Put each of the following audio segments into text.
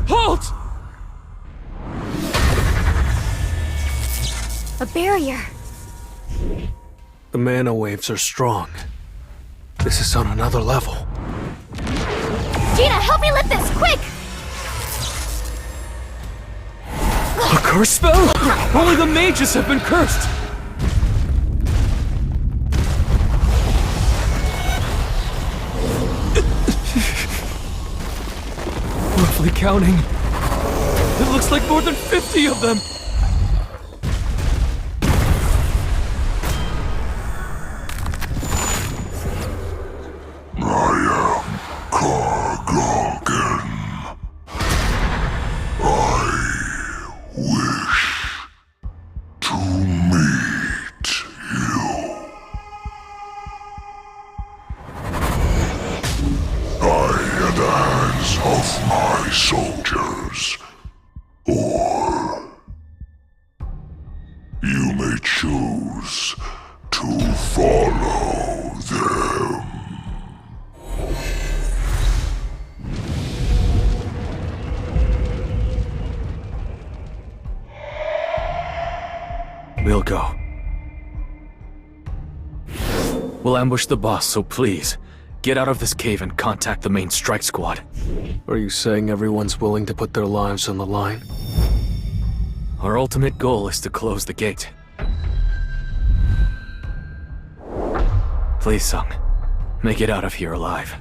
Halt! A barrier. The mana waves are strong. This is on another level. Gina, help me lift this, quick! A curse spell? Only the mages have been cursed! Roughly counting, it looks like more than 50 of them! Of my soldiers, or you may choose to follow them. We'll go. We'll ambush the boss, so please, get out of this cave and contact the main strike squad. Are you saying everyone's willing to put their lives on the line? Our ultimate goal is to close the gate. Please, Sung, make it out of here alive.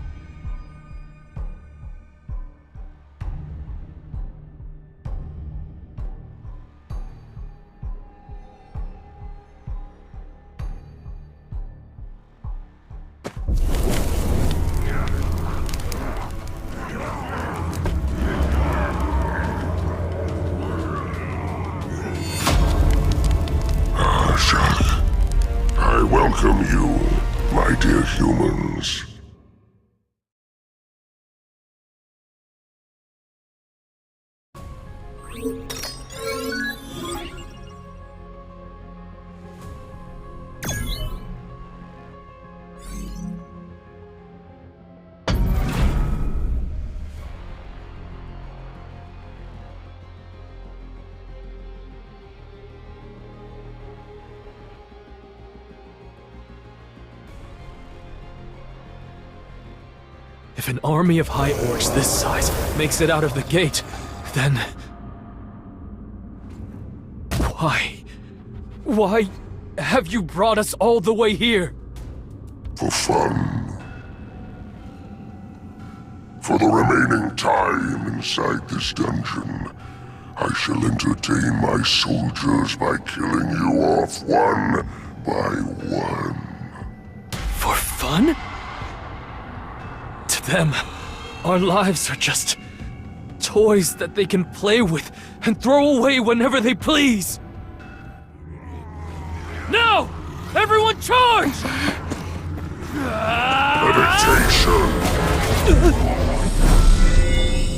I welcome you, my dear humans. If an army of High Orcs this size makes it out of the gate, then... Why have you brought us all the way here? For fun. For the remaining time inside this dungeon, I shall entertain my soldiers by killing you off one by one. For fun? To them, our lives are just toys that they can play with and throw away whenever they please. No! Everyone charge! Levitation.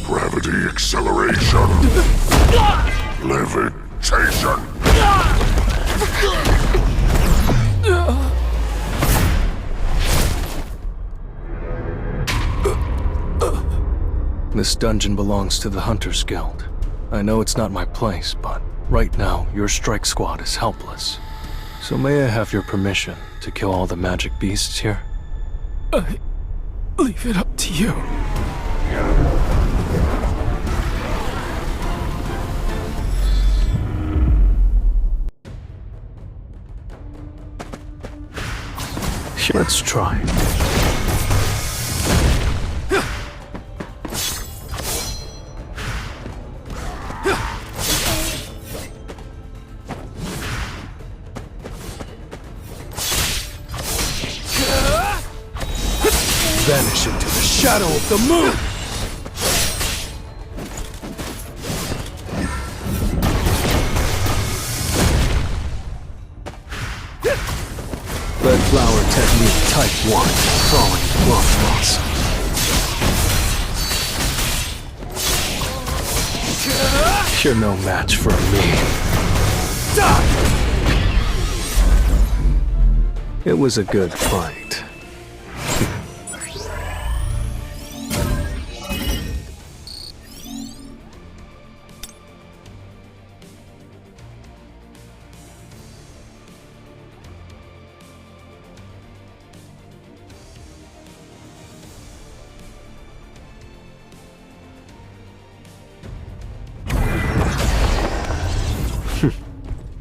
Gravity acceleration. Levitation. This dungeon belongs to the Hunters Guild. I know it's not my place, but right now, your strike squad is helpless. So may I have your permission to kill all the magic beasts here? I leave it up to you. Let's try. Vanish into the shadow of the moon! Red flower technique type 1. Falling Glothros. You're no match for me. It was a good fight.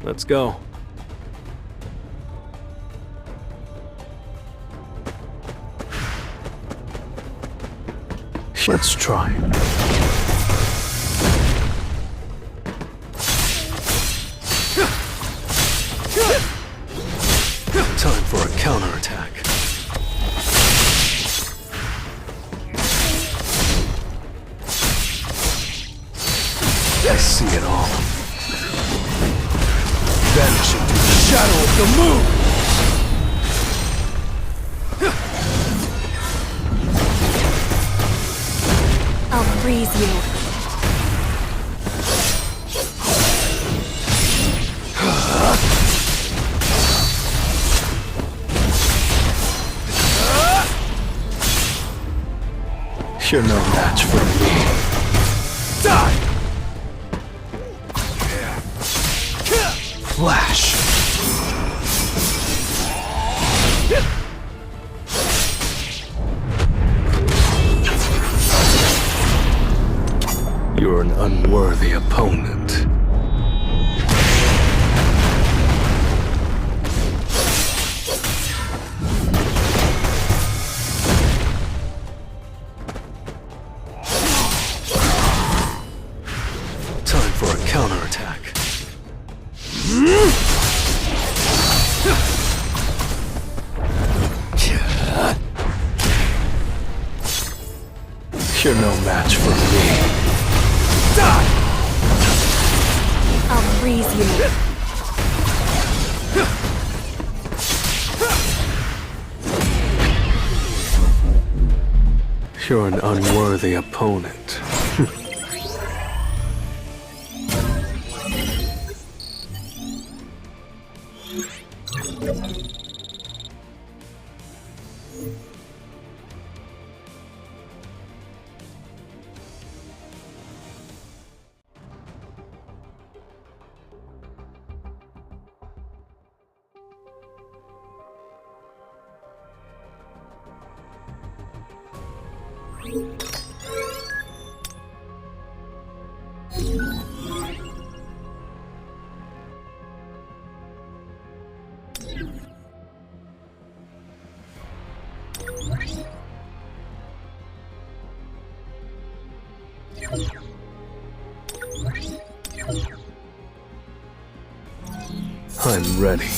Let's go. Let's try. Time for a counterattack. I see it all. Vanishing to the shadow of the moon! I'll freeze you. You're no match for me. Die! Flash! You're an unworthy opponent. Time for a counterattack. You're no match for me. Die! I'll freeze you. You're an unworthy opponent. I'm ready.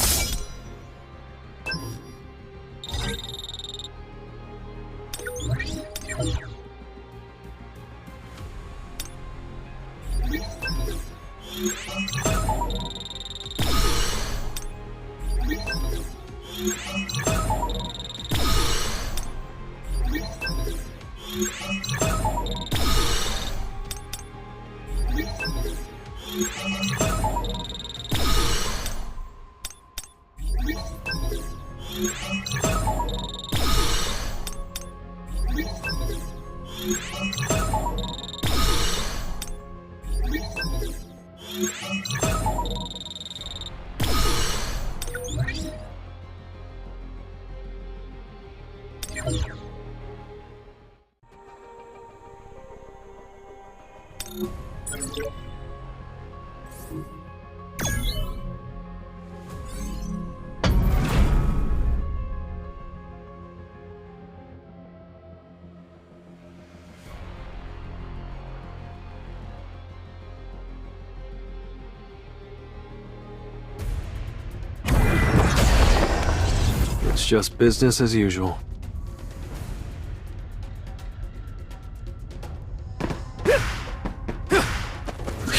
It's just business as usual.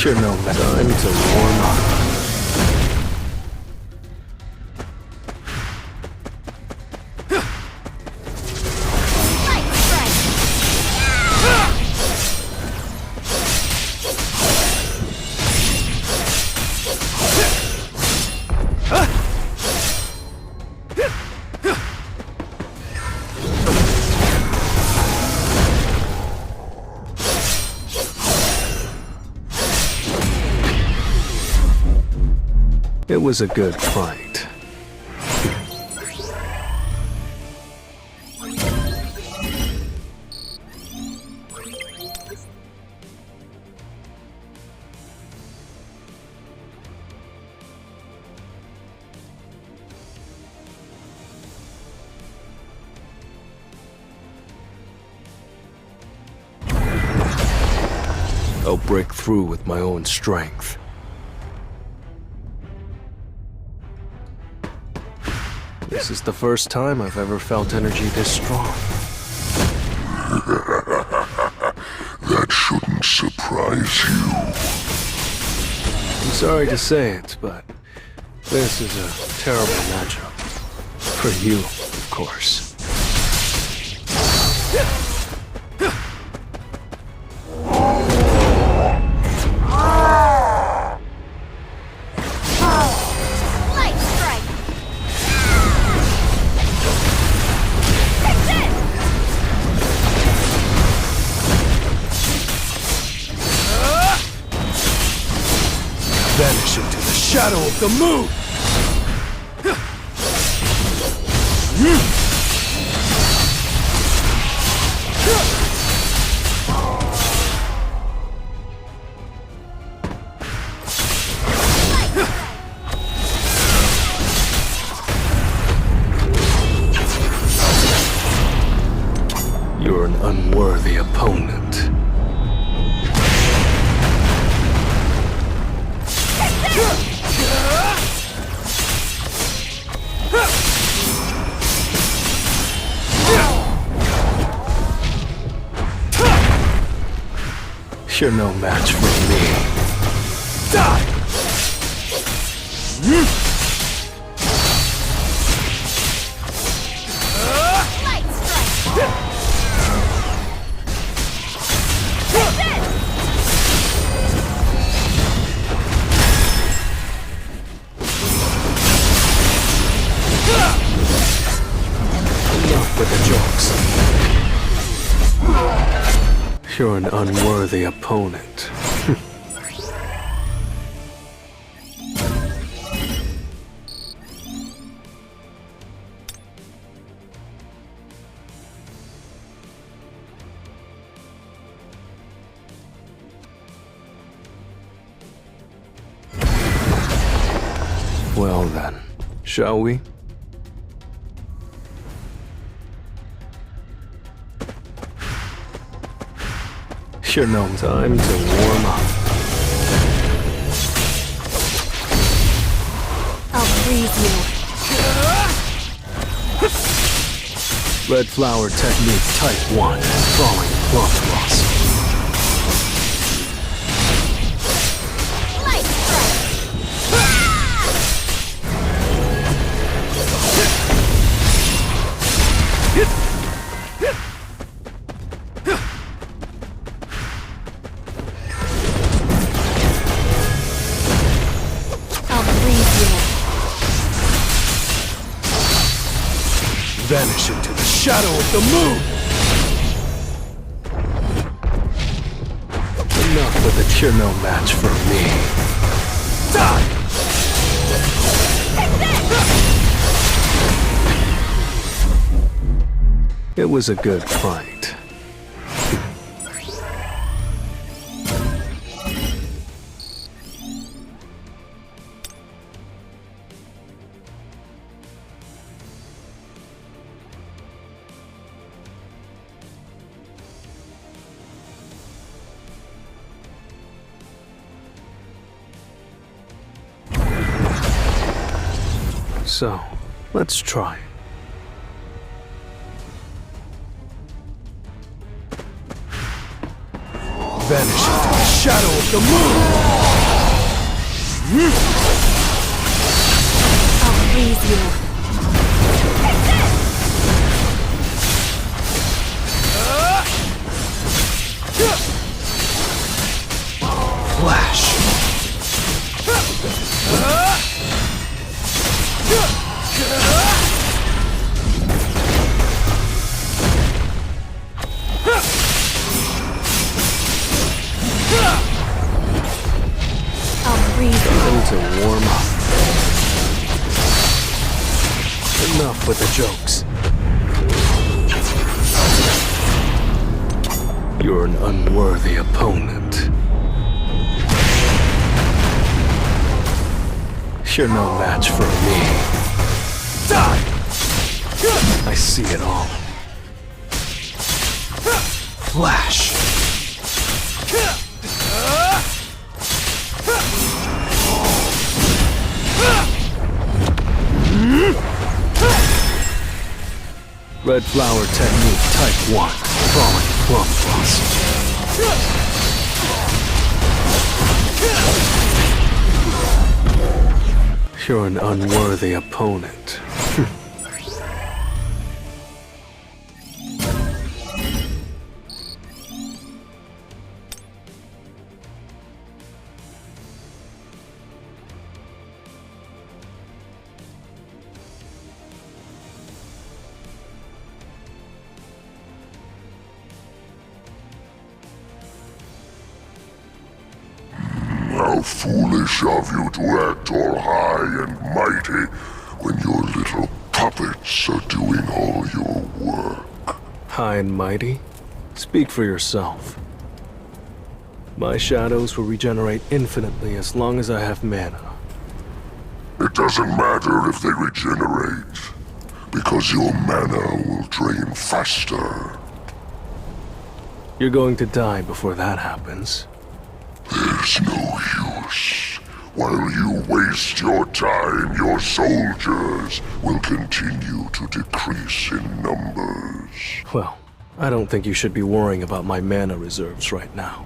You're no match. Time to warm up. It was a good fight. I'll break through with my own strength. This is the first time I've ever felt energy this strong. That shouldn't surprise you. I'm sorry to say it, but this is a terrible matchup. For you, of course. Light strike! Take this! Vanish into the shadow of the moon! You're an unworthy opponent. You're no match for me. Die! Light strike! Take this! Enough with the jokes. You're an unworthy opponent. Well then, shall we? You're no time to warm up. I'll freeze you. Red flower technique type 1. Falling plum blossom. Light strike! I'll freeze you. Vanish into the shadow of the moon! Enough with it, you're no match for me. Die! It was a good fight. So, let's try. Vanish into the shadow of the moon! I'll freeze you. Flash! I'll freeze you. Time to warm up. Enough with the jokes. You're an unworthy opponent. You're no match for me. Die! I see it all. Flash! Red flower technique type 1. Falling plum blossom. You're an unworthy opponent. How foolish of you to act all high and mighty when your little puppets are doing all your work. High and mighty? Speak for yourself. My shadows will regenerate infinitely as long as I have mana. It doesn't matter if they regenerate, because your mana will drain faster. You're going to die before that happens. There's no use. While you waste your time, your soldiers will continue to decrease in numbers. Well, I don't think you should be worrying about my mana reserves right now.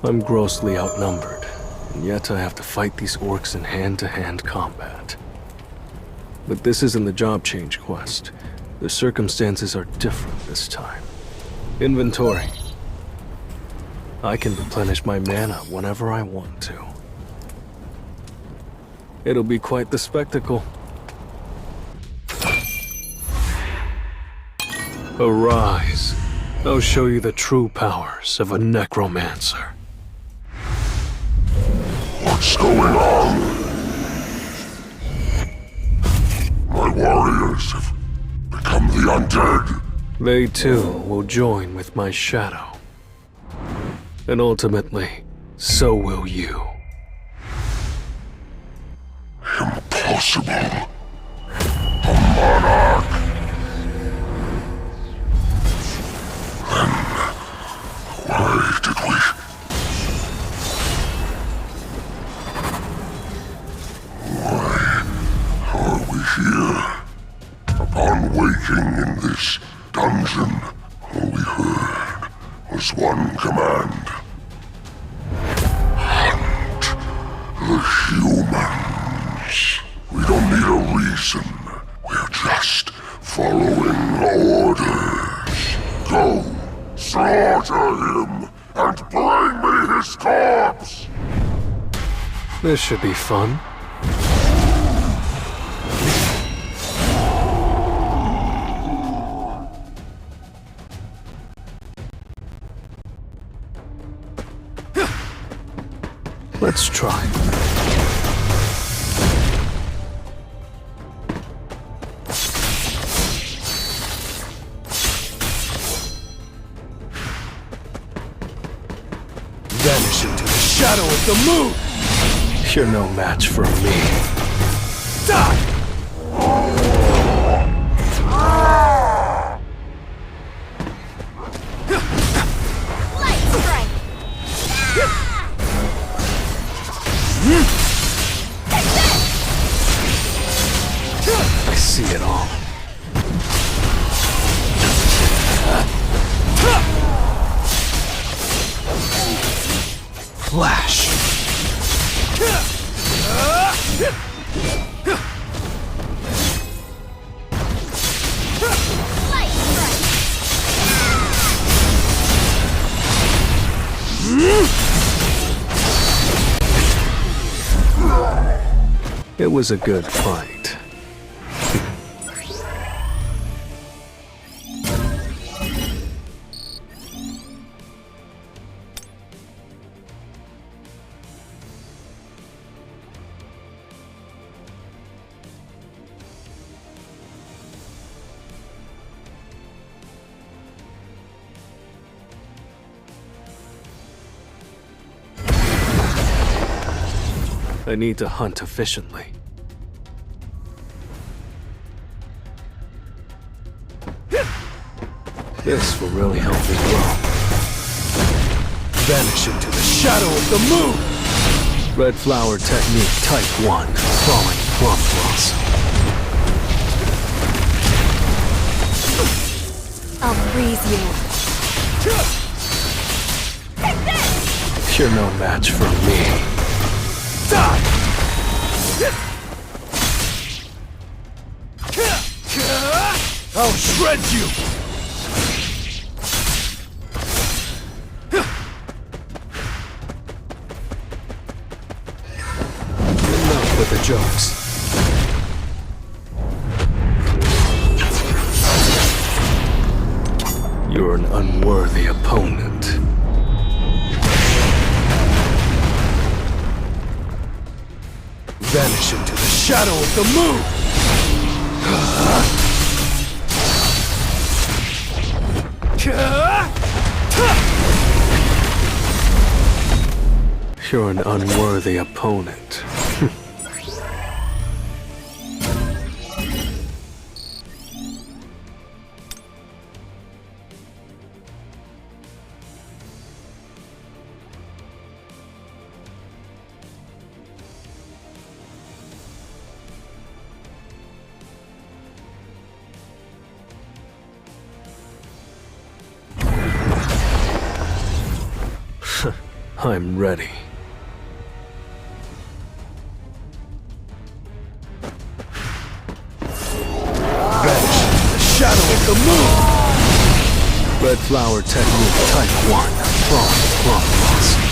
I'm grossly outnumbered, and yet I have to fight these orcs in hand-to-hand combat. But this isn't the job change quest. The circumstances are different this time. Inventory. I can replenish my mana whenever I want to. It'll be quite the spectacle. Arise. I'll show you the true powers of a necromancer. What's going on? My warriors have become the undead. They too will join with my shadow. And ultimately, so will you. Impossible. A monarch. Then why did we... Why are we here? Upon waking in this dungeon, all we heard was one command. Hunt the humans. We don't need a reason. We're just following orders. Go, slaughter him, and bring me his corpse! This should be fun. Let's try. Vanish into the shadow of the moon! You're no match for me. Die! Light strike! I see it all. Flash! Light strike! It was a good fight. I need to hunt efficiently. This will really help me grow. Vanish into the shadow of the moon! Red flower technique type 1. Falling plum blossom. I'll freeze you. You're no match for me. Die! I'll shred you! Enough with the jokes. You're an unworthy opponent. Vanish into the shadow of the moon! You're an unworthy opponent. I'm ready. Vanish into the shadow of the moon! Red flower technique type 1. Falling plum blossom.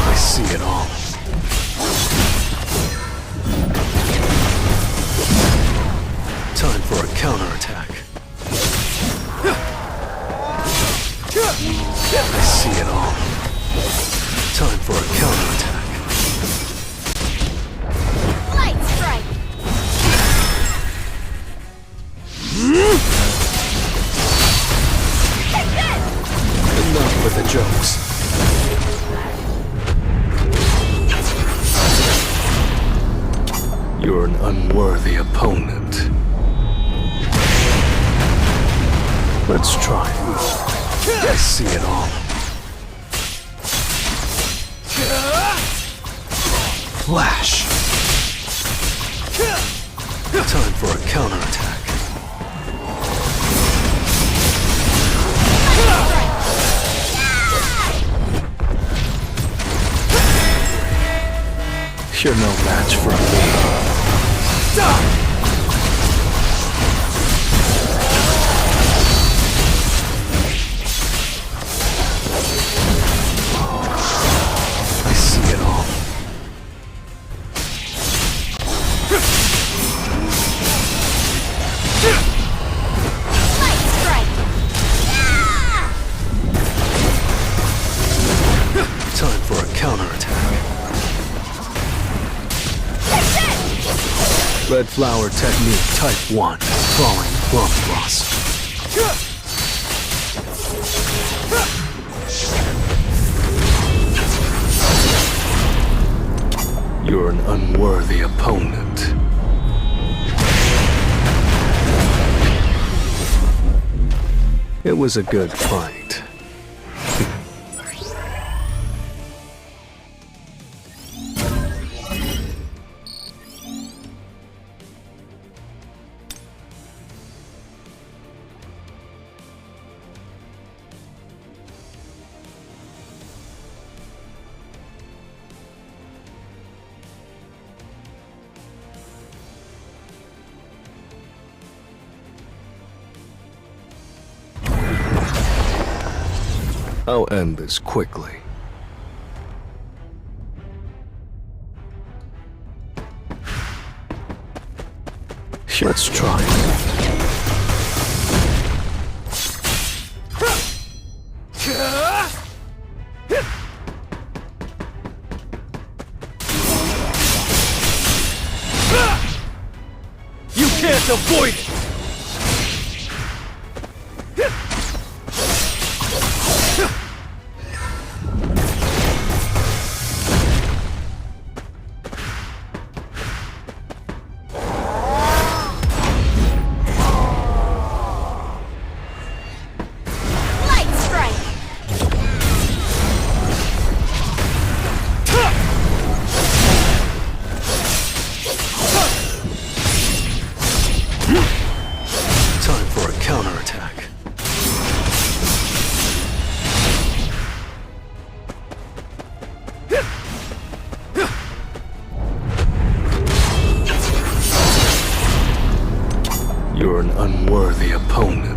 I see it all. Time for a counterattack. I see it all. Time for a counterattack. Light strike. Take this! Enough with the jokes. You're an unworthy opponent. Let's try. I see it all. Flash. Time for a counterattack. You're no match for me. Die! Time for a counterattack. Red flower technique type 1. Falling plum blossom. You're an unworthy opponent. It was a good fight. I'll end this quickly. Let's try. You can't avoid it! Time for a counterattack. You're an unworthy opponent.